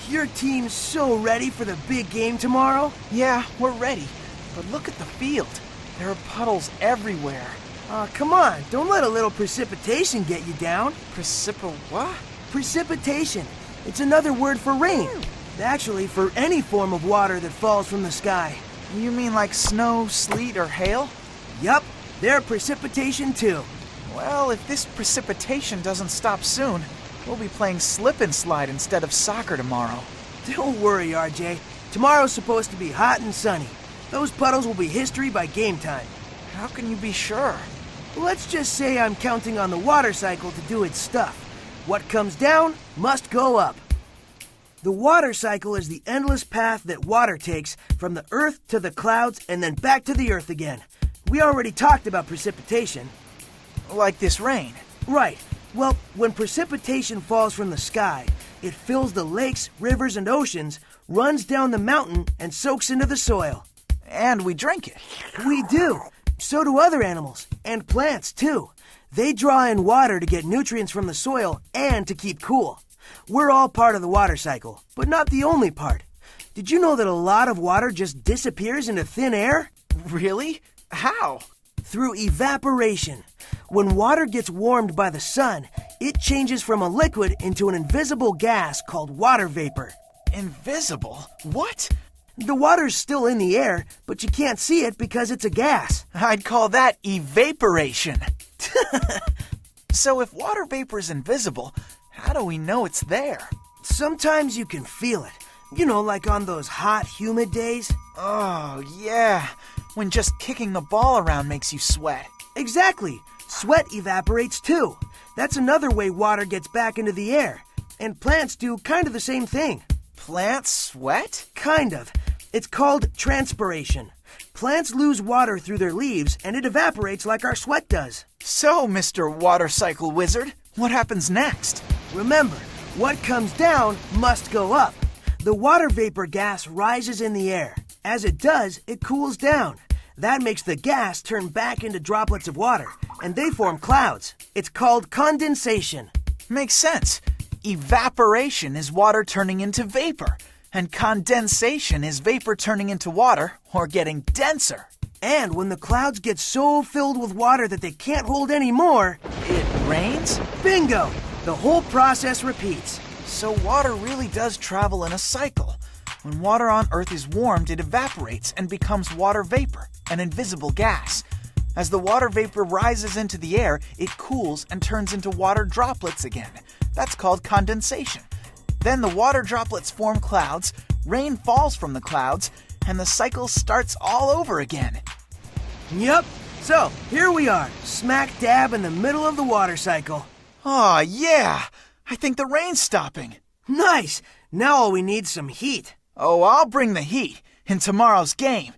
Your team's so ready for the big game tomorrow? Yeah, we're ready. But look at the field. There are puddles everywhere. Come on, don't let a little precipitation get you down. What? Precipitation. It's another word for rain. Actually, for any form of water that falls from the sky. You mean like snow, sleet, or hail? Yup, they're precipitation too. Well, if this precipitation doesn't stop soon, we'll be playing slip and slide instead of soccer tomorrow. Don't worry, RJ. Tomorrow's supposed to be hot and sunny. Those puddles will be history by game time. How can you be sure? Let's just say I'm counting on the water cycle to do its stuff. What comes down must go up. The water cycle is the endless path that water takes from the earth to the clouds and then back to the earth again. We already talked about precipitation. Like this rain. Right. Well, when precipitation falls from the sky, it fills the lakes, rivers, and oceans, runs down the mountain, and soaks into the soil. And we drink it. We do. So do other animals, and plants too. They draw in water to get nutrients from the soil and to keep cool. We're all part of the water cycle, but not the only part. Did you know that a lot of water just disappears into thin air? Really? How? Through evaporation. When water gets warmed by the sun, it changes from a liquid into an invisible gas called water vapor. Invisible? What? The water's still in the air, but you can't see it because it's a gas. I'd call that evaporation. So if water vapor is invisible, how do we know it's there? Sometimes you can feel it. You know, like on those hot, humid days. Oh, yeah. When just kicking the ball around makes you sweat. Exactly. Sweat evaporates too. That's another way water gets back into the air. And plants do kind of the same thing. Plants sweat? Kind of. It's called transpiration. Plants lose water through their leaves and it evaporates like our sweat does. So, Mr. Water Cycle Wizard, what happens next? Remember, what comes down must go up. The water vapor gas rises in the air. As it does, it cools down. That makes the gas turn back into droplets of water, and they form clouds. It's called condensation. Makes sense. Evaporation is water turning into vapor, and condensation is vapor turning into water or getting denser. And when the clouds get so filled with water that they can't hold any more, it rains? Bingo! The whole process repeats. So water really does travel in a cycle. When water on Earth is warmed, it evaporates and becomes water vapor, an invisible gas. As the water vapor rises into the air, it cools and turns into water droplets again. That's called condensation. Then the water droplets form clouds, rain falls from the clouds, and the cycle starts all over again. Yup. So, here we are, smack dab in the middle of the water cycle. Aw, yeah! I think the rain's stopping. Nice! Now all we need's some heat. Oh, I'll bring the heat in tomorrow's game.